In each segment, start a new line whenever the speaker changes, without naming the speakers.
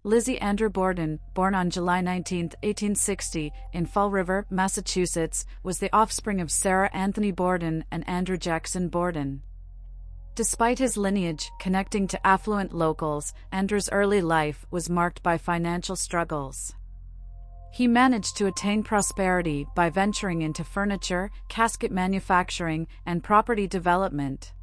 Lizzie Andrew Borden, born on July 19, 1860, in Fall River, Massachusetts, was the offspring of Sarah Anthony Borden and Andrew Jackson Borden. Despite his lineage connecting to affluent locals, Andrew's early life was marked by financial struggles. He managed to attain prosperity by venturing into furniture, casket manufacturing, and property development.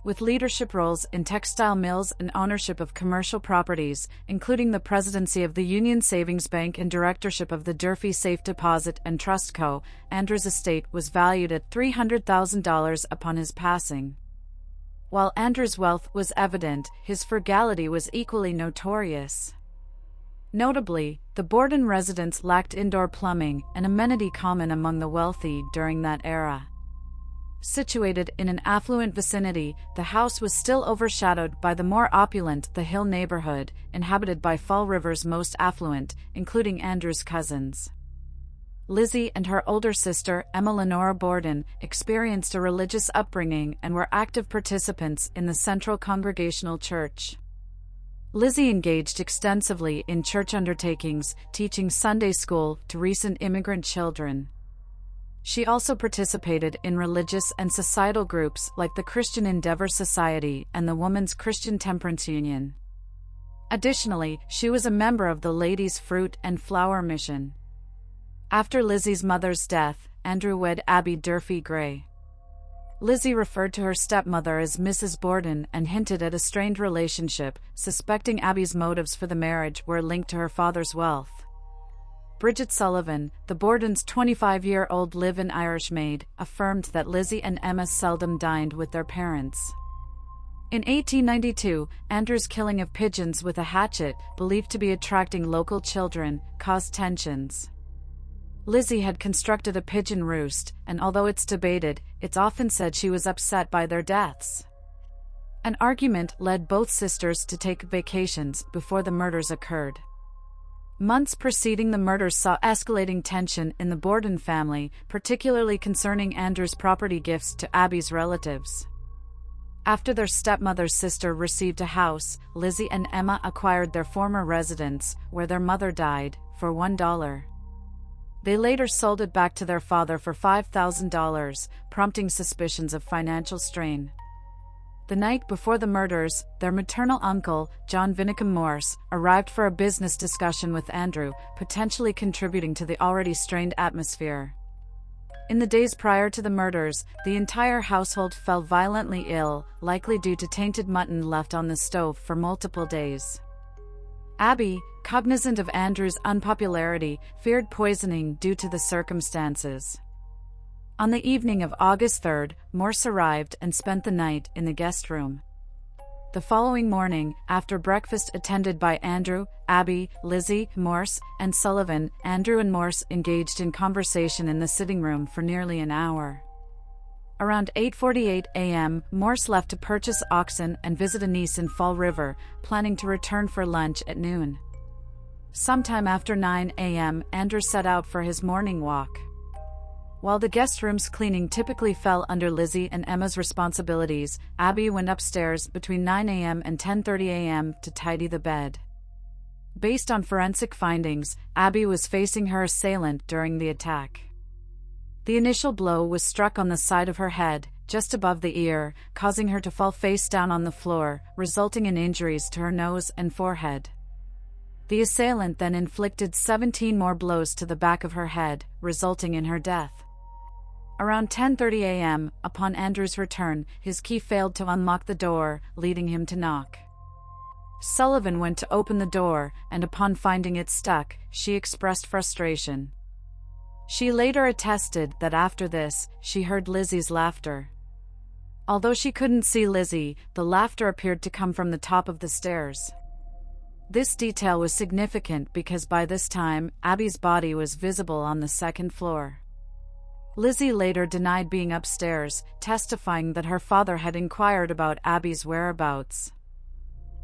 With leadership roles in textile mills and ownership of commercial properties, including the presidency of the Union Savings Bank and directorship of the Durfee Safe Deposit and Trust Co., Andrew's estate was valued at $300,000 upon his passing. While Andrew's wealth was evident, his frugality was equally notorious. Notably, the Borden residence lacked indoor plumbing, an amenity common among the wealthy during that era. Situated in an affluent vicinity, the house was still overshadowed by the more opulent The Hill neighborhood, inhabited by Fall River's most affluent, including Andrew's cousins. Lizzie and her older sister, Emma Lenora Borden, experienced a religious upbringing and were active participants in the Central Congregational Church. Lizzie engaged extensively in church undertakings, teaching Sunday school to recent immigrant children. She also participated in religious and societal groups like the Christian Endeavor Society and the Women's Christian Temperance Union. Additionally, she was a member of the Ladies' Fruit and Flower Mission. After Lizzie's mother's death, Andrew wed Abby Durfee Gray. Lizzie referred to her stepmother as Mrs. Borden and hinted at a strained relationship, suspecting Abby's motives for the marriage were linked to her father's wealth. Bridget Sullivan, the Bordens' 25-year-old live-in Irish maid, affirmed that Lizzie and Emma seldom dined with their parents. In 1892, Andrew's killing of pigeons with a hatchet, believed to be attracting local children, caused tensions. Lizzie had constructed a pigeon roost, and although it's debated, it's often said she was upset by their deaths. An argument led both sisters to take vacations before the murders occurred. Months preceding the murders saw escalating tension in the Borden family, particularly concerning Andrew's property gifts to Abby's relatives. After their stepmother's sister received a house, Lizzie and Emma acquired their former residence, where their mother died, for $1. They later sold it back to their father for $5,000, prompting suspicions of financial strain. The night before the murders, their maternal uncle, John Vinicum Morse, arrived for a business discussion with Andrew, potentially contributing to the already strained atmosphere. In the days prior to the murders, the entire household fell violently ill, likely due to tainted mutton left on the stove for multiple days. Abby, cognizant of Andrew's unpopularity, feared poisoning due to the circumstances. On the evening of August 3, Morse arrived and spent the night in the guest room. The following morning, after breakfast attended by Andrew, Abby, Lizzie, Morse, and Sullivan, Andrew and Morse engaged in conversation in the sitting room for nearly an hour. Around 8:48 a.m., Morse left to purchase oxen and visit a niece in Fall River, planning to return for lunch at noon. Sometime after 9 a.m., Andrew set out for his morning walk. While the guest room's cleaning typically fell under Lizzie and Emma's responsibilities, Abby went upstairs between 9 a.m. and 10:30 a.m. to tidy the bed. Based on forensic findings, Abby was facing her assailant during the attack. The initial blow was struck on the side of her head, just above the ear, causing her to fall face down on the floor, resulting in injuries to her nose and forehead. The assailant then inflicted 17 more blows to the back of her head, resulting in her death. Around 10:30 a.m., upon Andrew's return, his key failed to unlock the door, leading him to knock. Sullivan went to open the door, and upon finding it stuck, she expressed frustration. She later attested that after this, she heard Lizzie's laughter. Although she couldn't see Lizzie, the laughter appeared to come from the top of the stairs. This detail was significant because by this time, Abby's body was visible on the second floor. Lizzie later denied being upstairs, testifying that her father had inquired about Abby's whereabouts.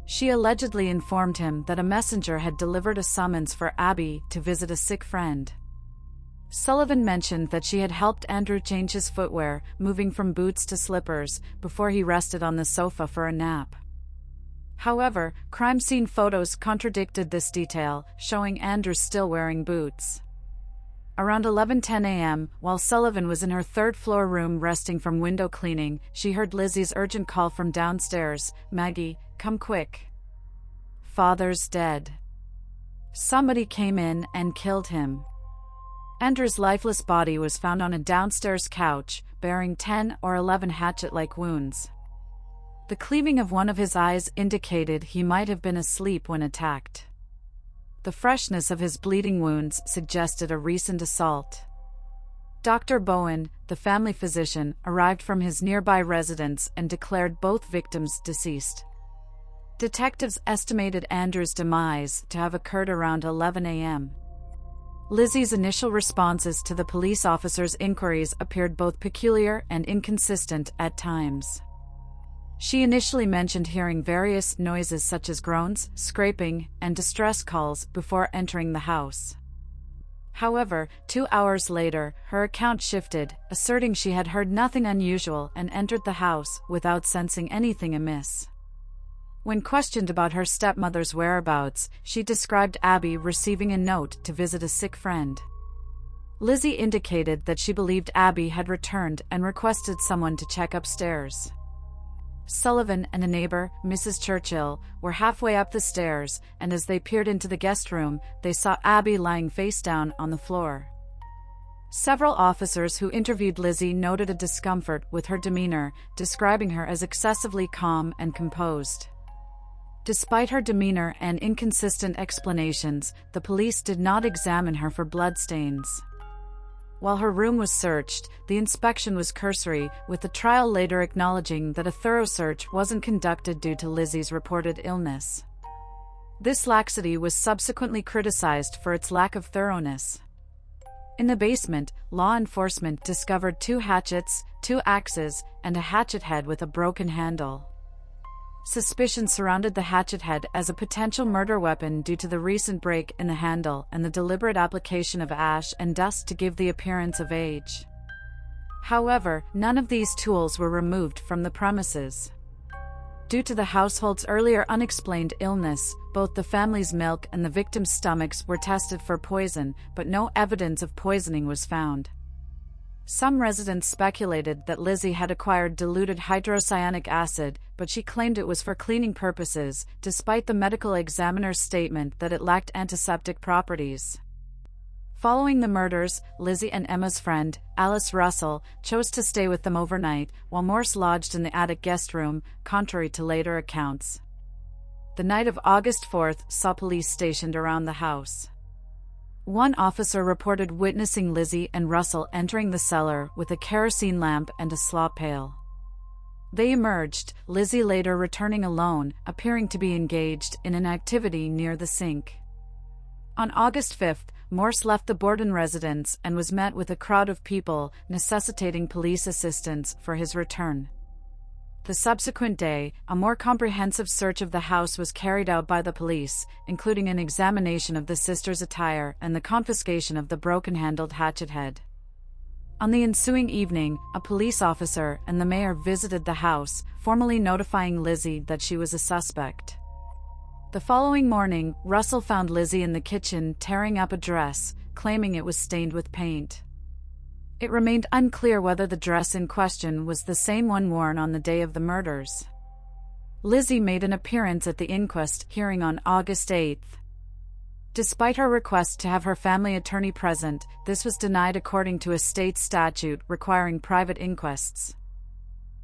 She allegedly informed him that a messenger had delivered a summons for Abby to visit a sick friend. Sullivan mentioned that she had helped Andrew change his footwear, moving from boots to slippers, before he rested on the sofa for a nap. However, crime scene photos contradicted this detail, showing Andrew still wearing boots. Around 11:10 a.m., while Sullivan was in her third-floor room resting from window cleaning, she heard Lizzie's urgent call from downstairs, "Maggie, come quick. Father's dead. Somebody came in and killed him." Andrew's lifeless body was found on a downstairs couch, bearing 10 or 11 hatchet-like wounds. The cleaving of one of his eyes indicated he might have been asleep when attacked. The freshness of his bleeding wounds suggested a recent assault. Dr. Bowen, the family physician, arrived from his nearby residence and declared both victims deceased. Detectives estimated Andrew's demise to have occurred around 11 a.m. Lizzie's initial responses to the police officers' inquiries appeared both peculiar and inconsistent at times. She initially mentioned hearing various noises such as groans, scraping, and distress calls before entering the house. However, 2 hours later, her account shifted, asserting she had heard nothing unusual and entered the house without sensing anything amiss. When questioned about her stepmother's whereabouts, she described Abby receiving a note to visit a sick friend. Lizzie indicated that she believed Abby had returned and requested someone to check upstairs. Sullivan and a neighbor, Mrs. Churchill, were halfway up the stairs, and as they peered into the guest room, they saw Abby lying face down on the floor. Several officers who interviewed Lizzie noted a discomfort with her demeanor, describing her as excessively calm and composed. Despite her demeanor and inconsistent explanations, the police did not examine her for bloodstains. While her room was searched, the inspection was cursory, with the trial later acknowledging that a thorough search wasn't conducted due to Lizzie's reported illness. This laxity was subsequently criticized for its lack of thoroughness. In the basement, law enforcement discovered 2 hatchets, 2 axes, and a hatchet head with a broken handle. Suspicion surrounded the hatchet head as a potential murder weapon due to the recent break in the handle and the deliberate application of ash and dust to give the appearance of age. However, none of these tools were removed from the premises. Due to the household's earlier unexplained illness, both the family's milk and the victim's stomachs were tested for poison, but no evidence of poisoning was found. Some residents speculated that Lizzie had acquired diluted hydrocyanic acid, but she claimed it was for cleaning purposes, despite the medical examiner's statement that it lacked antiseptic properties. Following the murders, Lizzie and Emma's friend, Alice Russell, chose to stay with them overnight, while Morse lodged in the attic guest room, contrary to later accounts. The night of August 4th saw police stationed around the house. One officer reported witnessing Lizzie and Russell entering the cellar with a kerosene lamp and a slop pail. They emerged, Lizzie later returning alone, appearing to be engaged in an activity near the sink. On August 5th, Morse left the Borden residence and was met with a crowd of people, necessitating police assistance for his return. The subsequent day, a more comprehensive search of the house was carried out by the police, including an examination of the sisters' attire and the confiscation of the broken-handled hatchet head. On the ensuing evening, a police officer and the mayor visited the house, formally notifying Lizzie that she was a suspect. The following morning, Russell found Lizzie in the kitchen tearing up a dress, claiming it was stained with paint. It remained unclear whether the dress in question was the same one worn on the day of the murders. Lizzie made an appearance at the inquest hearing on August 8th. Despite her request to have her family attorney present, this was denied according to a state statute requiring private inquests.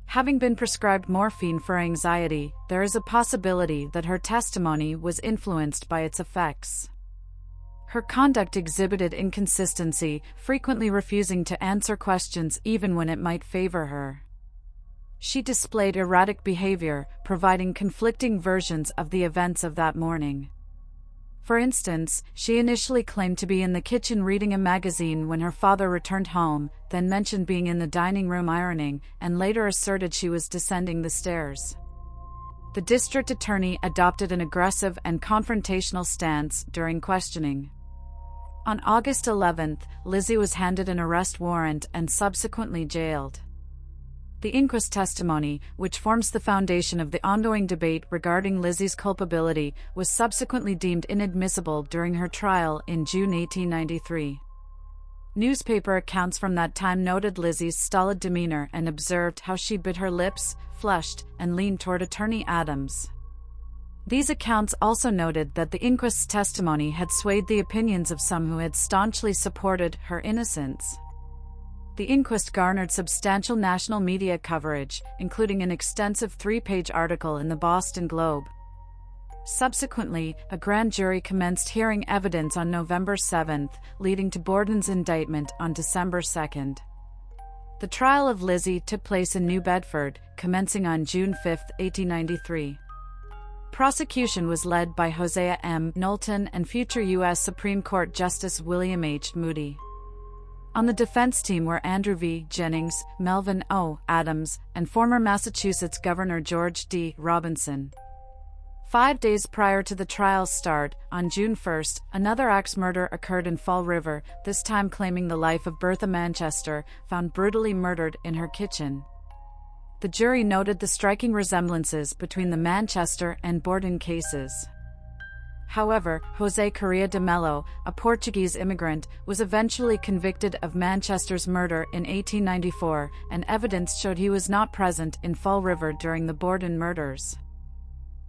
Having been prescribed morphine for anxiety, there is a possibility that her testimony was influenced by its effects. Her conduct exhibited inconsistency, frequently refusing to answer questions even when it might favor her. She displayed erratic behavior, providing conflicting versions of the events of that morning. For instance, she initially claimed to be in the kitchen reading a magazine when her father returned home, then mentioned being in the dining room ironing, and later asserted she was descending the stairs. The district attorney adopted an aggressive and confrontational stance during questioning. On August 11th, Lizzie was handed an arrest warrant and subsequently jailed. The inquest testimony, which forms the foundation of the ongoing debate regarding Lizzie's culpability, was subsequently deemed inadmissible during her trial in June 1893. Newspaper accounts from that time noted Lizzie's stolid demeanor and observed how she bit her lips, flushed, and leaned toward Attorney Adams. These accounts also noted that the inquest's testimony had swayed the opinions of some who had staunchly supported her innocence. The inquest garnered substantial national media coverage, including an extensive 3-page article in the Boston Globe. Subsequently, a grand jury commenced hearing evidence on November 7, leading to Borden's indictment on December 2. The trial of Lizzie took place in New Bedford, commencing on June 5, 1893. Prosecution was led by Hosea M. Knowlton and future U.S. Supreme Court Justice William H. Moody. On the defense team were Andrew V. Jennings, Melvin O. Adams, and former Massachusetts Governor George D. Robinson. 5 days prior to the trial's start, on June 1, another axe murder occurred in Fall River, this time claiming the life of Bertha Manchester, found brutally murdered in her kitchen. The jury noted the striking resemblances between the Manchester and Borden cases. However, José Correa de Mello, a Portuguese immigrant, was eventually convicted of Manchester's murder in 1894, and evidence showed he was not present in Fall River during the Borden murders.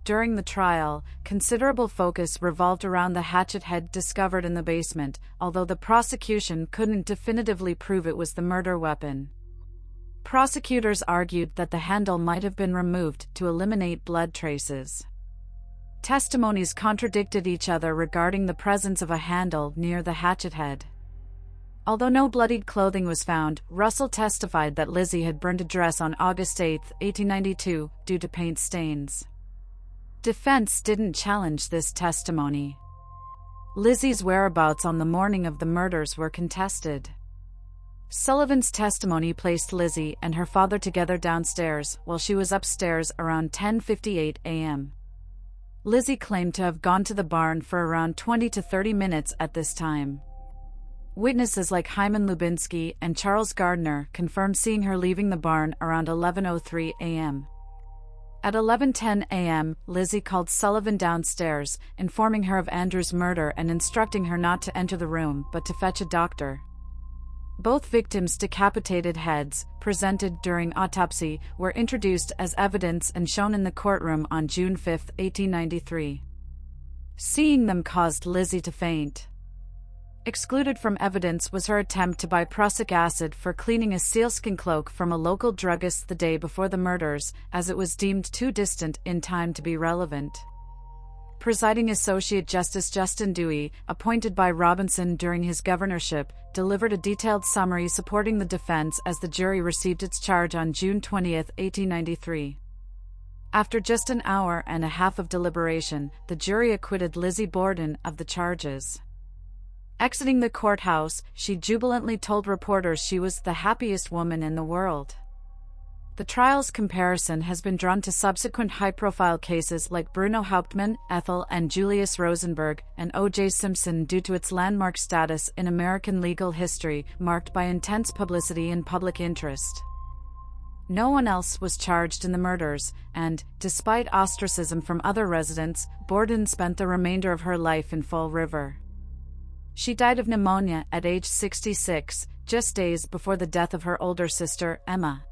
During the trial, considerable focus revolved around the hatchet head discovered in the basement, although the prosecution couldn't definitively prove it was the murder weapon. Prosecutors argued that the handle might have been removed to eliminate blood traces. Testimonies contradicted each other regarding the presence of a handle near the hatchet head. Although no bloodied clothing was found, Russell testified that Lizzie had burned a dress on August 8, 1892, due to paint stains. Defense didn't challenge this testimony. Lizzie's whereabouts on the morning of the murders were contested. Sullivan's testimony placed Lizzie and her father together downstairs, while she was upstairs around 10:58 a.m. Lizzie claimed to have gone to the barn for around 20 to 30 minutes at this time. Witnesses like Hyman Lubinsky and Charles Gardner confirmed seeing her leaving the barn around 11:03 a.m. At 11:10 a.m., Lizzie called Sullivan downstairs, informing her of Andrew's murder and instructing her not to enter the room but to fetch a doctor. Both victims' decapitated heads, presented during autopsy, were introduced as evidence and shown in the courtroom on June 5, 1893. Seeing them caused Lizzie to faint. Excluded from evidence was her attempt to buy prussic acid for cleaning a sealskin cloak from a local druggist the day before the murders, as it was deemed too distant in time to be relevant. Presiding Associate Justice Justin Dewey, appointed by Robinson during his governorship, delivered a detailed summary supporting the defense as the jury received its charge on June 20, 1893. After just an hour and a half of deliberation, the jury acquitted Lizzie Borden of the charges. Exiting the courthouse, she jubilantly told reporters she was the happiest woman in the world. The trial's comparison has been drawn to subsequent high-profile cases like Bruno Hauptmann, Ethel and Julius Rosenberg, and O.J. Simpson due to its landmark status in American legal history, marked by intense publicity and public interest. No one else was charged in the murders, and, despite ostracism from other residents, Borden spent the remainder of her life in Fall River. She died of pneumonia at age 66, just days before the death of her older sister, Emma.